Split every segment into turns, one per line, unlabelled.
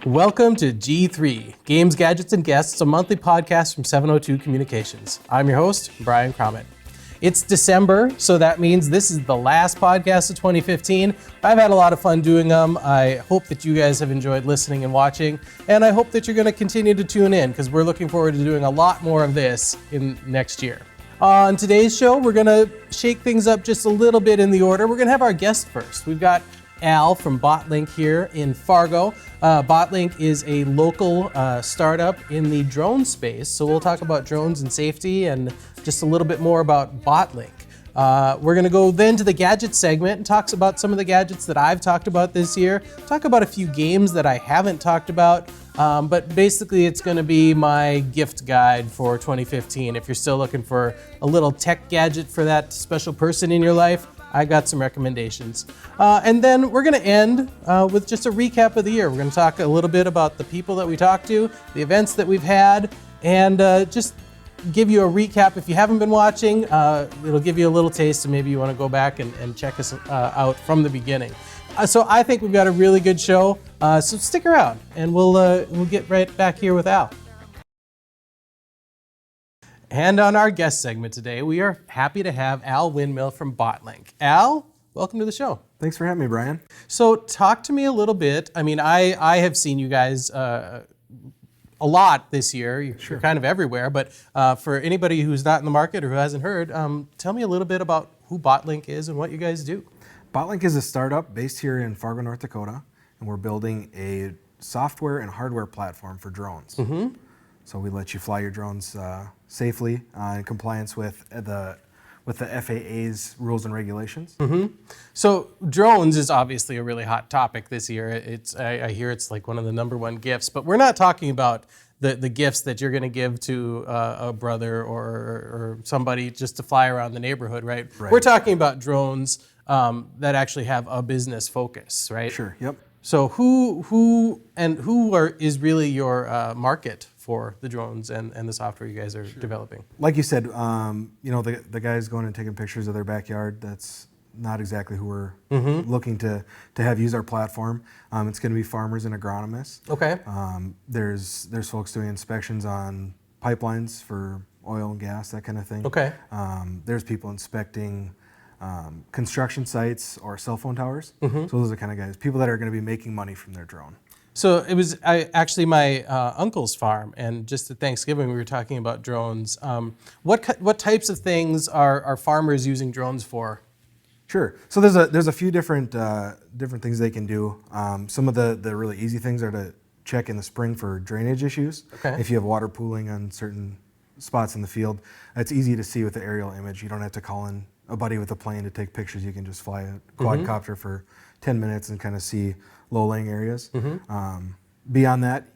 Welcome to G3, Games, Gadgets, and Guests, a monthly podcast from 702 Communications. I'm your host, Brian Crommett. It's December, so that means this is the last podcast of 2015. I've had a lot of fun doing them. I hope that you guys have enjoyed listening and watching, and I hope that you're going to continue to tune in because we're looking forward to doing a lot more of this in next year. On today's show, we're going to shake things up just a little bit in the order. We're going to have our guest first. We've got Al from BotLink here in Fargo. BotLink is a local startup in the drone space, so we'll talk about drones and safety and just a little bit more about BotLink. We're going to go then to the gadget segment and talk about some of the gadgets that I've talked about this year, talk about a few games that I haven't talked about, but basically it's going to be my gift guide for 2015. If you're still looking for a little tech gadget for that special person in your life, I got some recommendations. And then we're going to end with just a recap of the year. We're going to talk a little bit about the people that we talked to, the events that we've had, and just give you a recap. If you haven't been watching, it'll give you a little taste, and maybe you want to go back and check us out from the beginning. So I think we've got a really good show. So stick around, and we'll get right back here with Al. And on our guest segment today, we are happy to have Al Winmill from BotLink. Al, welcome to the show.
Thanks for having me, Brian.
So talk to me a little bit. I mean, I have seen you guys a lot this year. You're kind of everywhere, but for anybody who's not in the market or who hasn't heard, tell me a little bit about who BotLink is and what you guys do.
BotLink is a startup based here in Fargo, North Dakota, and we're building a software and hardware platform for drones. Mm-hmm. So we let you fly your drones safely in compliance with the FAA's rules and regulations.
Mm-hmm. So drones is obviously a really hot topic this year. I hear it's like one of the number one gifts, but we're not talking about the gifts that you're going to give to a brother or somebody just to fly around the neighborhood, right? We're talking about drones that actually have a business focus, right?
Sure. Yep.
So who is really your market for the drones and the software you guys are developing?
Like you said, the guys going and taking pictures of their backyard, that's not exactly who we're looking to have use our platform. It's going to be farmers and agronomists.
Okay.
There's folks doing inspections on pipelines for oil and gas, that kind of thing.
Okay.
There's people inspecting construction sites or cell phone towers. So those are the kind of guys, people that are going to be making money from their drone.
So it was actually my uncle's farm, and just at Thanksgiving we were talking about drones. What types of things are farmers using drones for?
Sure. So there's a few different things they can do. Some of the really easy things are to check in the spring for drainage issues. Okay. If you have water pooling on certain spots in the field, it's easy to see with the aerial image. You don't have to call in a buddy with a plane to take pictures. You can just fly a quadcopter for 10 minutes and kind of see low-lying areas. Beyond that,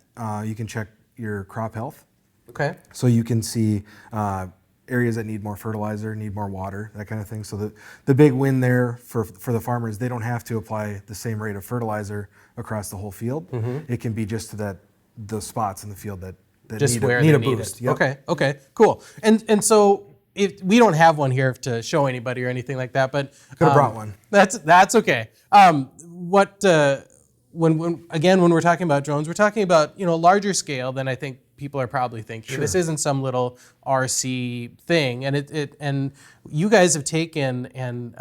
you can check your crop health. Okay. So you can see areas that need more fertilizer, need more water, that kind of thing. So the big win there for the farmers, they don't have to apply the same rate of fertilizer across the whole field. It can be just to the spots in the field that
just
need a boost.
Yep. Okay, cool. And so we don't have one here to show anybody or anything like that, but
could have brought one.
That's okay. When we're talking about drones, we're talking about larger scale than I think people are probably thinking. Sure. This isn't some little RC thing, and you guys have taken and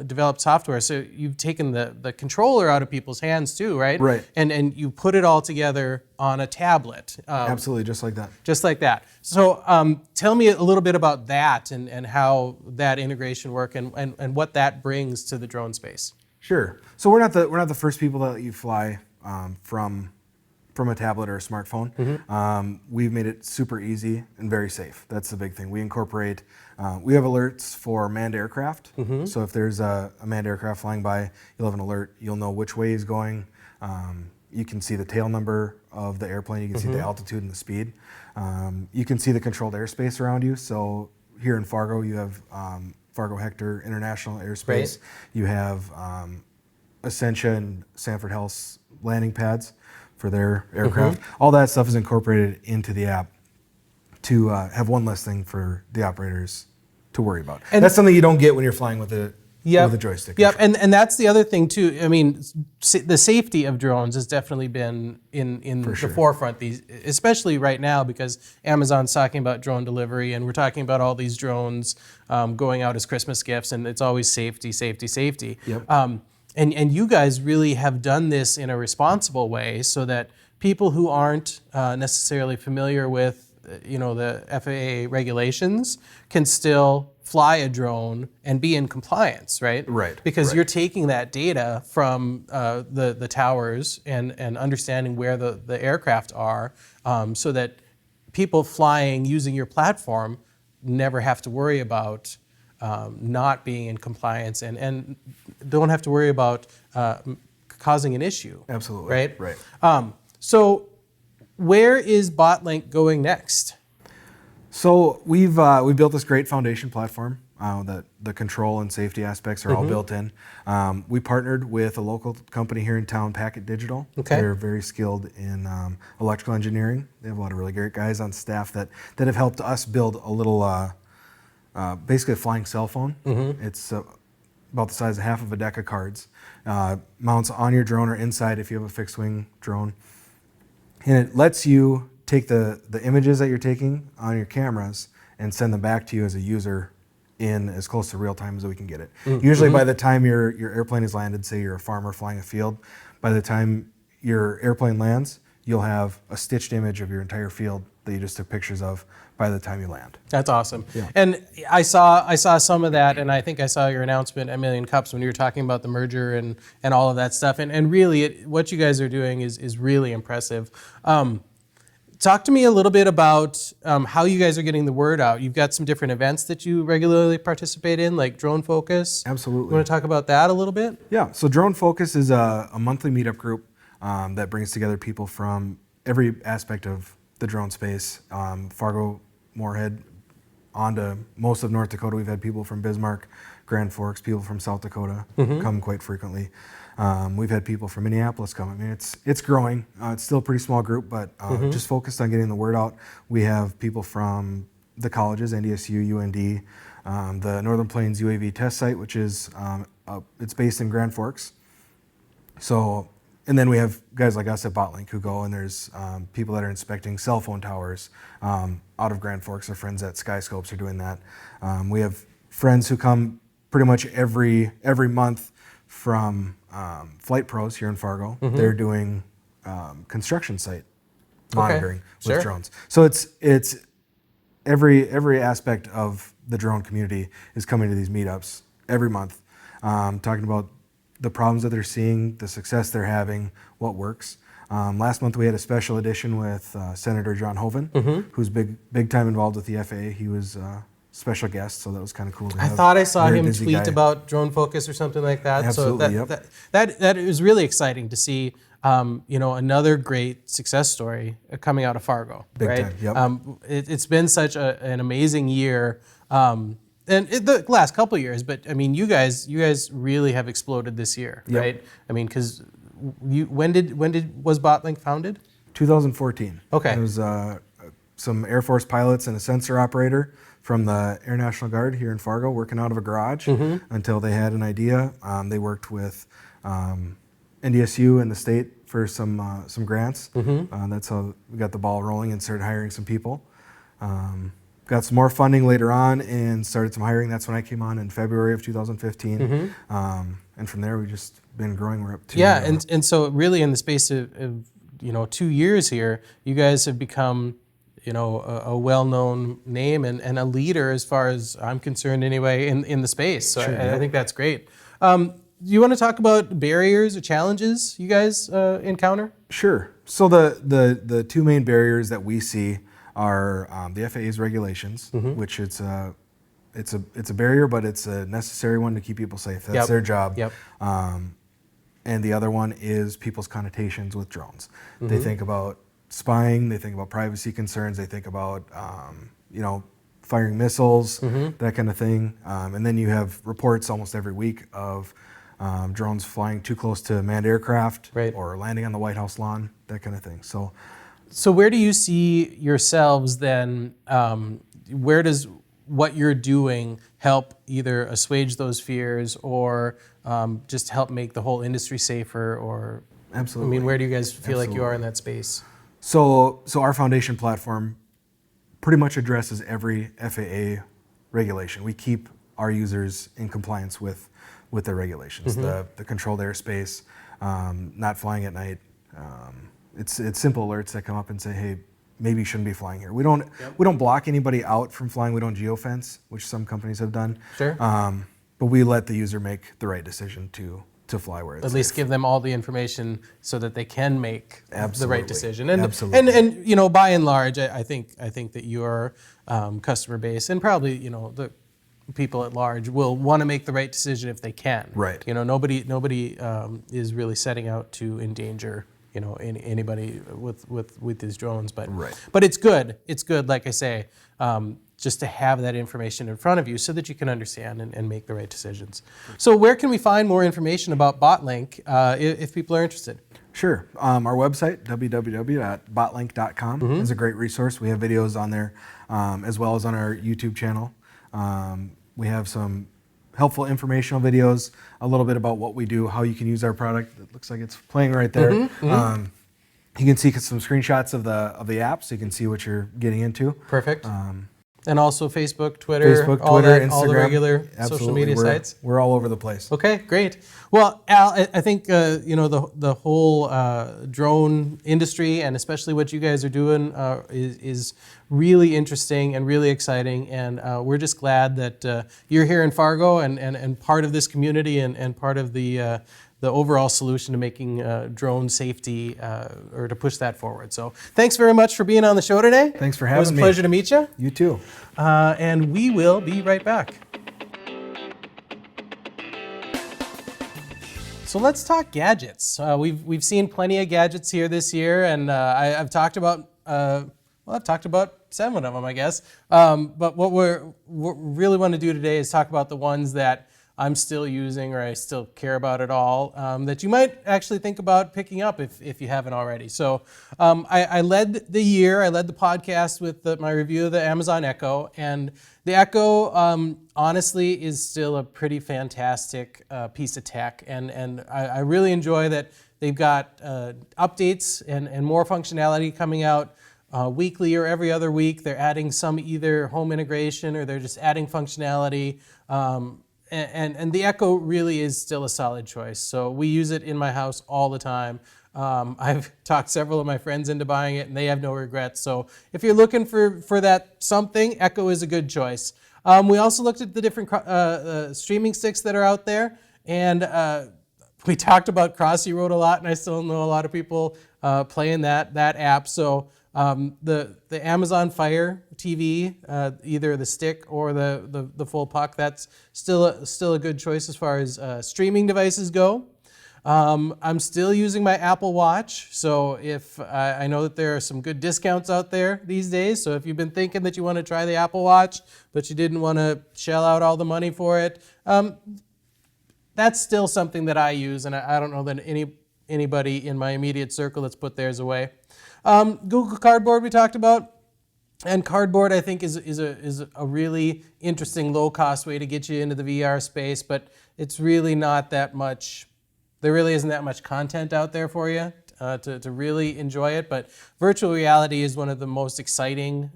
developed software. So you've taken the controller out of people's hands too, right?
Right.
And you put it all together on a tablet.
Absolutely, just like that.
Just like that. So tell me a little bit about that and how that integration works and what that brings to the drone space.
Sure. So we're not the first people that let you fly from a tablet or a smartphone. We've made it super easy and very safe. That's the big thing. We incorporate, we have alerts for manned aircraft. So if there's a manned aircraft flying by, you'll have an alert. You'll know which way he's going. You can see the tail number of the airplane. You can see the altitude and the speed. You can see the controlled airspace around you. So here in Fargo, you have Fargo Hector International Airspace. Right. You have Essentia and Sanford Health's landing pads for their aircraft. All that stuff is incorporated into the app to have one less thing for the operators to worry about. And that's something you don't get when you're flying with a
Yep.
with a joystick.
Yep, and that's the other thing too. I mean, the safety of drones has definitely been in the forefront especially right now, because Amazon's talking about drone delivery, and we're talking about all these drones going out as Christmas gifts, and it's always safety, safety, safety.
Yep.
And you guys really have done this in a responsible way, so that people who aren't necessarily familiar with the FAA regulations can still fly a drone and be in compliance, right?
Right.
Because you're taking that data from the towers and understanding where the aircraft are, so that people flying using your platform never have to worry about not being in compliance and don't have to worry about causing an issue.
Absolutely.
Right? So where is BotLink going next?
So we built this great foundation platform that the control and safety aspects are all built in. We partnered with a local company here in town, Packet Digital.
Okay.
They're very skilled in electrical engineering. They have a lot of really great guys on staff that have helped us build a little, basically a flying cell phone. It's about the size of half of a deck of cards. Mounts on your drone or inside if you have a fixed wing drone. And it lets you take the images that you're taking on your cameras and send them back to you as a user in as close to real time as we can get it. Usually by the time your airplane is landed, say you're a farmer flying a field, by the time your airplane lands, you'll have a stitched image of your entire field that you just took pictures of by the time you land.
That's awesome.
Yeah.
And I saw some of that, and I think I saw your announcement at Million Cups when you were talking about the merger and all of that stuff. And really, what you guys are doing is really impressive. Talk to me a little bit about how you guys are getting the word out. You've got some different events that you regularly participate in, like Drone Focus.
Absolutely.
You want to talk about that a little bit?
Yeah, so Drone Focus is a monthly meetup group that brings together people from every aspect of the drone space. Fargo, Moorhead, on to most of North Dakota. We've had people from Bismarck, Grand Forks, people from South Dakota come quite frequently. We've had people from Minneapolis come. I mean, it's growing. It's still a pretty small group, but just focused on getting the word out. We have people from the colleges, NDSU, UND, the Northern Plains UAV test site, which is it's based in Grand Forks. So, and then we have guys like us at BotLink who go, and there's people that are inspecting cell phone towers out of Grand Forks. Our friends at Skyscopes are doing that. We have friends who come pretty much every month from Flight Pros here in Fargo. They're doing construction site monitoring with drones. So it's every aspect of the drone community is coming to these meetups every month, talking about the problems that they're seeing, the success they're having, what works. Last month we had a special edition with Senator John Hoeven, who's big time involved with the FAA. He was special guest, so that was kind of cool to have.
I thought I saw him tweet
guy.
about Drone Focus or something like that.
Absolutely,
so that is really exciting to see. Another great success story coming out of Fargo.
Big
right?
time. Yep.
It's been such an amazing year. And the last couple of years, but I mean, you guys really have exploded this year, right? I mean, because when was BotLink founded?
2014.
Okay.
It was some Air Force pilots and a sensor operator from the Air National Guard here in Fargo working out of a garage until they had an idea. They worked with NDSU and the state for some grants. That's how we got the ball rolling and started hiring some people. Got some more funding later on and started some hiring. That's when I came on in February of 2015. And from there, we've just been growing. We're up to...
Yeah, and so really in the space of 2 years here, you guys have become a well-known name and a leader, as far as I'm concerned anyway, in the space. So
Sure,
I think that's great. Do you want to talk about barriers or challenges you guys encounter?
Sure. So the two main barriers that we see are the FAA's regulations, which it's a barrier, but it's a necessary one to keep people safe. That's their job. And the other one is people's connotations with drones. They think about spying, they think about privacy concerns, they think about firing missiles, that kind of thing. And then you have reports almost every week of drones flying too close to manned aircraft or landing on the White House lawn, that kind of thing. So
where do you see yourselves then? Where does what you're doing help either assuage those fears or just help make the whole industry safer? Or
Absolutely.
I mean, where do you guys feel like you are in
Absolutely.
that space?
So our foundation platform pretty much addresses every FAA regulation. We keep our users in compliance with their regulations. The controlled airspace, not flying at night. It's simple alerts that come up and say, hey, maybe you shouldn't be flying here. We don't block anybody out from flying. We don't geofence, which some companies have done.
Sure.
But we let the user make the right decision to fly where it's
At least
safe.
give them all the information so that they can make the
Absolutely.
right decision. And
Absolutely.
and you know, by and large, I think that your customer base and probably, you know, the people at large will want to make the right decision if they can.
Right.
You know, nobody is really setting out to endanger, you know, anybody with these drones. But
Right.
but it's good. It's good, like I say, just to have that information in front of you so that you can understand and make the right decisions. So where can we find more information about BotLink if people are interested?
Sure. Our website, www.botlink.com, is a great resource. We have videos on there, as well as on our YouTube channel. We have some helpful informational videos, a little bit about what we do, how you can use our product. It looks like it's playing right there. You can see some screenshots of the app, so you can see what you're getting into.
Perfect. And also Facebook, Twitter,
Instagram,
all the regular social
Absolutely.
media sites.
We're all over the place.
Okay, great. Well, Al, I think you know the whole drone industry, and especially what you guys are doing, is really interesting and really exciting. And we're just glad that you're here in Fargo and part of this community and part of the overall solution to making drone safety or to push that forward. So thanks very much for being on the show today.
Thanks for
It
having
was a
me.
pleasure to meet you.
You too.
And we will be right back. So let's talk gadgets. We've seen plenty of gadgets here this year, and I've talked about I've talked about 7 of them, I guess. But what we really want to do today is talk about the ones that I'm still using or I still care about at all, that you might actually think about picking up if you haven't already. So I led the podcast with my review of the Amazon Echo, and the Echo honestly is still a pretty fantastic piece of tech, and I really enjoy that they've got updates and more functionality coming out weekly or every other week. They're adding some either home integration or they're just adding functionality. And the Echo really is still a solid choice. So we use it in my house all the time. I've talked several of my friends into buying it, and they have no regrets. So if you're looking for that something, Echo is a good choice. We also looked at the different streaming sticks that are out there, and we talked about Crossy Road a lot, and I still know a lot of people playing that app. So the Amazon Fire TV, either the stick or the full puck, that's still a good choice as far as streaming devices go. I'm still using my Apple Watch, so if I know that there are some good discounts out there these days, so if you've been thinking that you want to try the Apple Watch, but you didn't want to shell out all the money for it, that's still something that I use, and I don't know that anybody in my immediate circle that's put theirs away. Google Cardboard we talked about, and Cardboard I think is a really interesting low-cost way to get you into the VR space, but it's really not that much. There really isn't that much content out there for you to really enjoy it, but virtual reality is one of the most exciting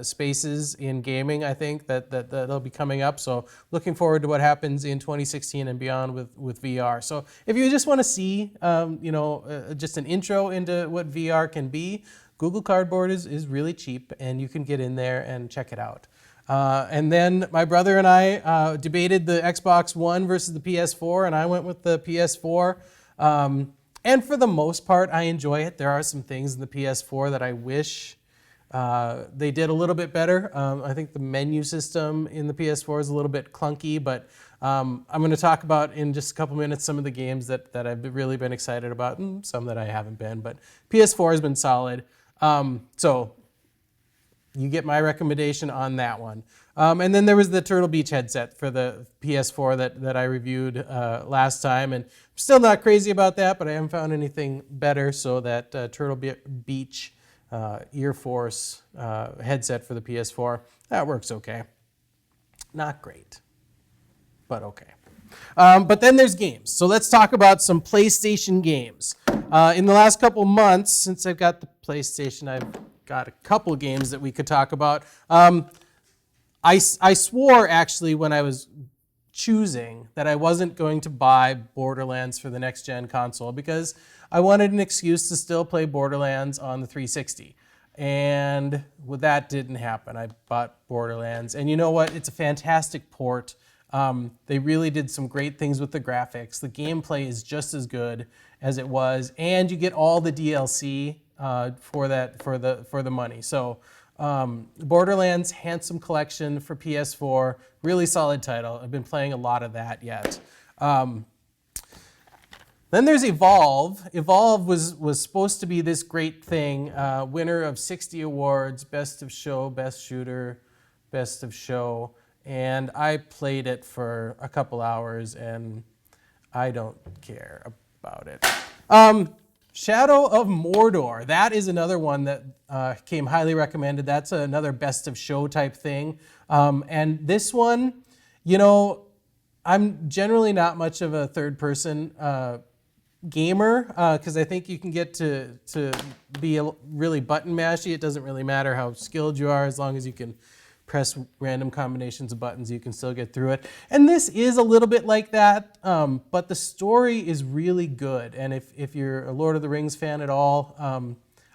spaces in gaming, I think, that'll be coming up. So looking forward to what happens in 2016 and beyond with VR. So if you just want to see, just an intro into what VR can be, Google Cardboard is really cheap, and you can get in there and check it out. And then my brother and I debated the Xbox One versus the PS4, and I went with the PS4. And for the most part, I enjoy it. There are some things in the PS4 that I wish they did a little bit better. I think the menu system in the PS4 is a little bit clunky, but I'm going to talk about in just a couple minutes some of the games that I've really been excited about and some that I haven't been. But PS4 has been solid. So you get my recommendation on that one. And then there was the Turtle Beach headset for the PS4 that I reviewed last time. And I'm still not crazy about that, but I haven't found anything better. So that Turtle Beach Ear Force headset for the PS4, that works okay. not great, but okay. But then there's games. So let's talk about some PlayStation games. In the last couple months, since I've got the PlayStation, I've got a couple games that we could talk about. I swore, actually, when I was choosing that I wasn't going to buy Borderlands for the next-gen console because I wanted an excuse to still play Borderlands on the 360. And well, that didn't happen. I bought Borderlands. And you know what? It's a fantastic port. They really did some great things with the graphics. The gameplay is just as good as it was, and you get all the DLC for the money. So Borderlands Handsome Collection for PS4, really solid title. I've been playing a lot of that yet. Then there's Evolve. Evolve was supposed to be this great thing, winner of 60 awards, best of show, best shooter, best of show. And I played it for a couple hours, and I don't care about it. Shadow of Mordor. That is another one that came highly recommended. That's another best of show type thing. And this one, you know, I'm generally not much of a third person gamer because I think you can get to be really button mashy. It doesn't really matter how skilled you are as long as you can press random combinations of buttons, you can still get through it. And this is a little bit like that, but the story is really good. And if you're a Lord of the Rings fan at all,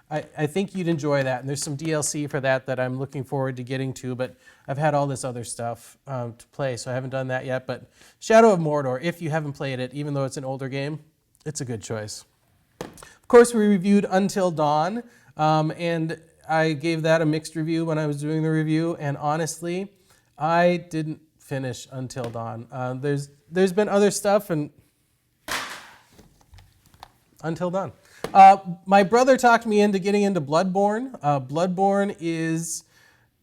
I think you'd enjoy that. And there's some DLC for that I'm looking forward to getting to, but I've had all this other stuff to play, so I haven't done that yet. But Shadow of Mordor, if you haven't played it, even though it's an older game, it's a good choice. Of course, we reviewed Until Dawn, and I gave that a mixed review when I was doing the review, and honestly, I didn't finish Until Dawn. There's been other stuff, and Until Dawn. My brother talked me into getting into Bloodborne. Bloodborne is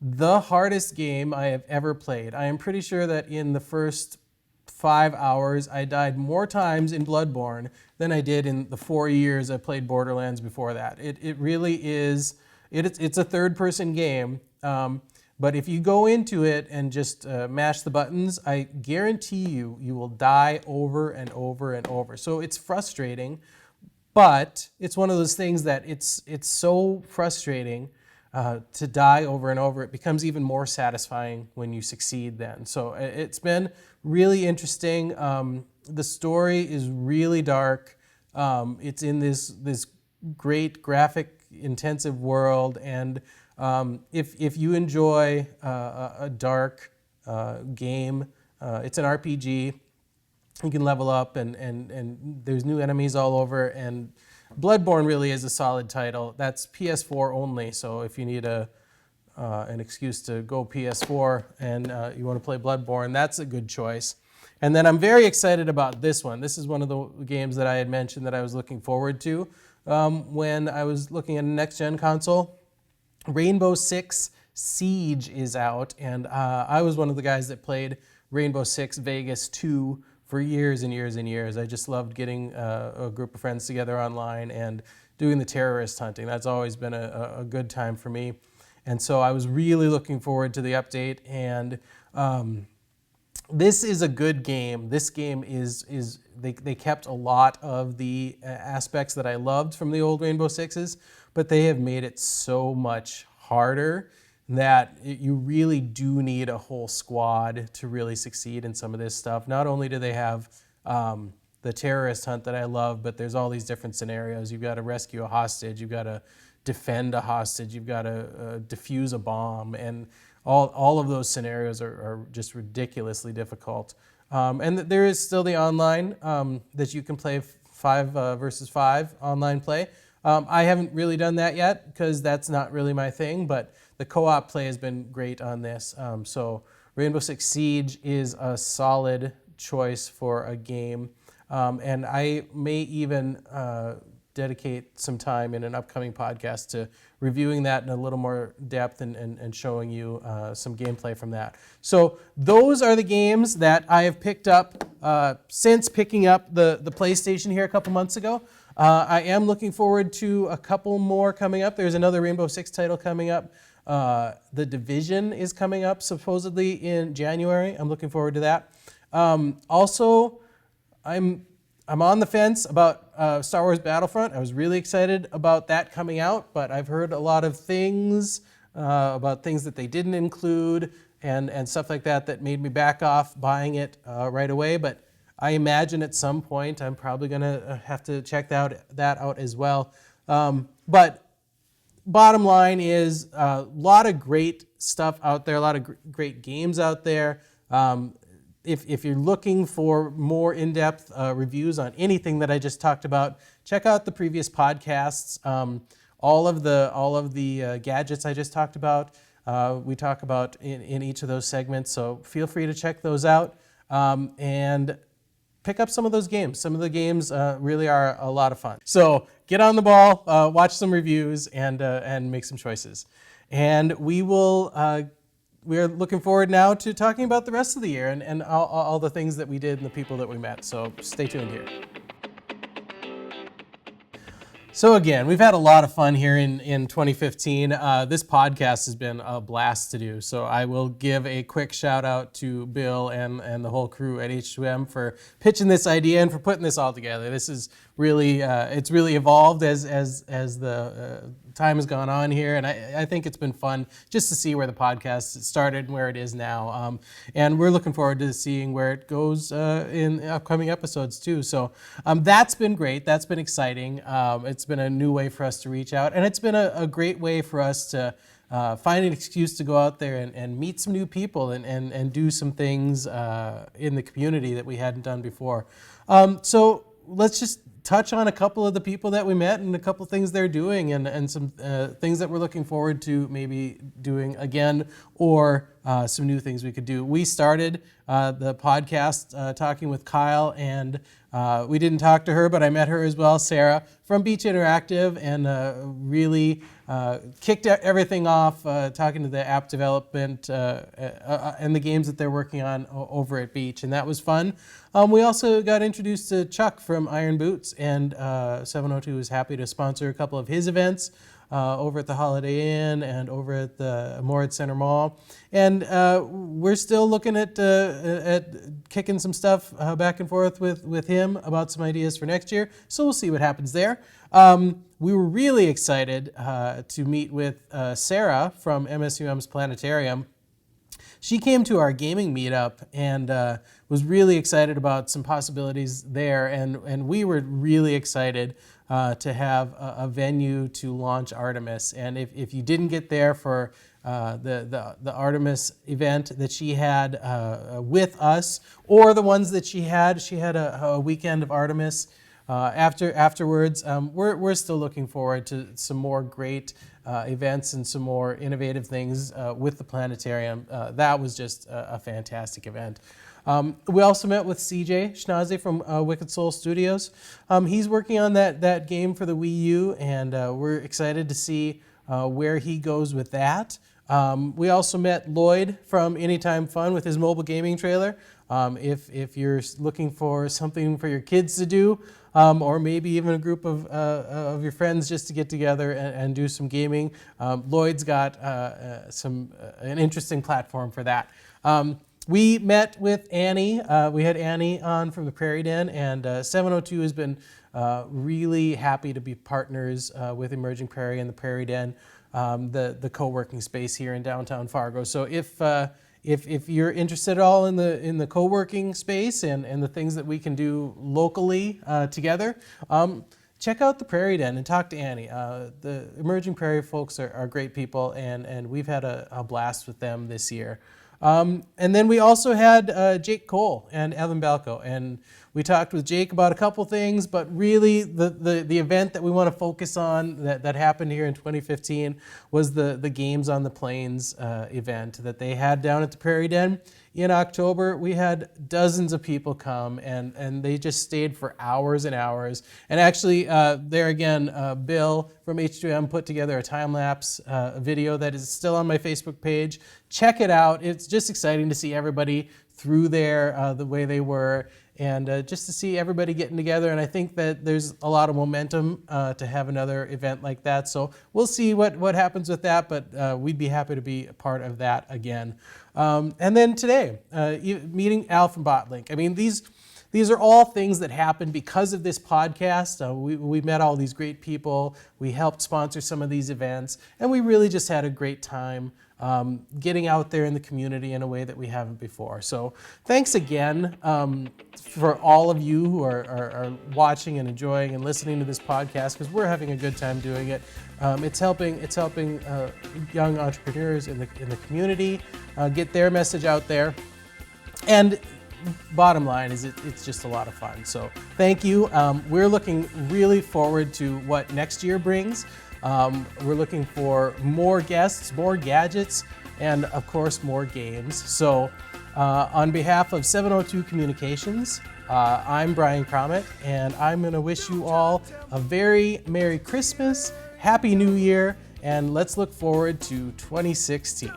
the hardest game I have ever played. I am pretty sure that in the first 5 hours, I died more times in Bloodborne than I did in the 4 years I played Borderlands before that. It really is. It's a third-person game, but if you go into it and just mash the buttons, I guarantee you will die over and over and over. So it's frustrating, but it's one of those things that it's so frustrating to die over and over. It becomes even more satisfying when you succeed then. So it's been really interesting. The story is really dark. It's in this great graphic intensive world, and if you enjoy a dark game, it's an RPG. You can level up, and there's new enemies all over, and Bloodborne really is a solid title. That's PS4 only, so if you need an excuse to go PS4 and you want to play Bloodborne, that's a good choice. And then I'm very excited about this one. This is one of the games that I had mentioned that I was looking forward to when I was looking at a next-gen console. Rainbow Six Siege is out, and I was one of the guys that played Rainbow Six Vegas 2 for years and years and years. I just loved getting a group of friends together online and doing the terrorist hunting. That's always been a good time for me. And so I was really looking forward to the update, and this is a good game. This game is they kept a lot of the aspects that I loved from the old Rainbow Sixes, but they have made it so much harder that you really do need a whole squad to really succeed in some of this stuff. Not only do they have the terrorist hunt that I love, but there's all these different scenarios. You've got to rescue a hostage, you've got to defend a hostage, you've got to defuse a bomb, and all of those scenarios are just ridiculously difficult. And there is still the online that you can play 5 versus 5 online play. I haven't really done that yet because that's not really my thing, but the co-op play has been great on this. So Rainbow Six Siege is a solid choice for a game. And I may even dedicate some time in an upcoming podcast to reviewing that in a little more depth and showing you some gameplay from that. So those are the games that I have picked up since picking up the PlayStation here a couple months ago. I am looking forward to a couple more coming up. There's another Rainbow Six title coming up. The Division is coming up supposedly in January. I'm looking forward to that. Also, I'm on the fence about Star Wars Battlefront. I was really excited about that coming out, but I've heard a lot of things about things that they didn't include and stuff like that that made me back off buying it right away. But I imagine at some point I'm probably going to have to check that out as well. But bottom line is a lot of great stuff out there, a lot of great games out there. If you're looking for more in-depth reviews on anything that I just talked about, check out the previous podcasts. All of the gadgets I just talked about, we talk about in each of those segments. So feel free to check those out and pick up some of those games. Some of the games really are a lot of fun. So get on the ball, watch some reviews, and make some choices. And we're looking forward now to talking about the rest of the year and all the things that we did and the people that we met. So stay tuned here. So again, we've had a lot of fun here in 2015. This podcast has been a blast to do. So I will give a quick shout out to Bill and the whole crew at H2M for pitching this idea and for putting this all together. This is really, it's really evolved as the time has gone on here, and I think it's been fun just to see where the podcast started and where it is now. And we're looking forward to seeing where it goes in upcoming episodes too. So that's been great. That's been exciting. It's been a new way for us to reach out, and it's been a great way for us to find an excuse to go out there and meet some new people and do some things in the community that we hadn't done before. So let's just touch on a couple of the people that we met and a couple of things they're doing and some things that we're looking forward to maybe doing again or some new things we could do. We started the podcast talking with Kyle, and we didn't talk to her, but I met her as well, Sarah, from Beach Interactive, and really kicked everything off talking to the app development and the games that they're working on over at Beach, and that was fun. We also got introduced to Chuck from Iron Boots, and 702 was happy to sponsor a couple of his events over at the Holiday Inn and over at the Moritz Center Mall. And we're still looking at kicking some stuff back and forth with him about some ideas for next year. So we'll see what happens there. We were really excited to meet with Sarah from MSUM's Planetarium. She came to our gaming meetup and was really excited about some possibilities there, and we were really excited to have a venue to launch Artemis. And if you didn't get there for the Artemis event that she had with us, or the ones that she had a weekend of Artemis afterwards, we're still looking forward to some more great events and some more innovative things with the planetarium. That was just a fantastic event. We also met with CJ Schnaze from Wicked Soul Studios. He's working on that game for the Wii U, and we're excited to see where he goes with that. We also met Lloyd from Anytime Fun with his mobile gaming trailer. If you're looking for something for your kids to do, or maybe even a group of your friends just to get together and do some gaming, Lloyd's got an interesting platform for that. We met with Annie. We had Annie on from the Prairie Den, and 702 has been really happy to be partners with Emerging Prairie and the Prairie Den, the co-working space here in downtown Fargo. So if you're interested at all in the co-working space and the things that we can do locally together, check out the Prairie Den and talk to Annie. The Emerging Prairie folks are great people, and we've had a blast with them this year. And then we also had Jake Cole and Evan Balco, and we talked with Jake about a couple things, but really the event that we want to focus on that happened here in 2015 was the Games on the Plains event that they had down at the Prairie Den in October. We had dozens of people come, and they just stayed for hours and hours. And actually, there again, Bill from H2M put together a time-lapse video that is still on my Facebook page. Check it out. It's just exciting to see everybody through there the way they were, and just to see everybody getting together. And I think that there's a lot of momentum to have another event like that. So we'll see what happens with that, but we'd be happy to be a part of that again. And then today, meeting Al from BotLink. I mean, these are all things that happen because of this podcast. We met all these great people. We helped sponsor some of these events, and we really just had a great time getting out there in the community in a way that we haven't before. So thanks again for all of you who are watching and enjoying and listening to this podcast, because we're having a good time doing it. It's helping young entrepreneurs in the community get their message out there. And bottom line is it's just a lot of fun. So thank you. We're looking really forward to what next year brings. We're looking for more guests, more gadgets, and of course more games. So on behalf of 702 Communications, I'm Brian Crommett, and I'm going to wish you all a very Merry Christmas, Happy New Year, and let's look forward to 2016.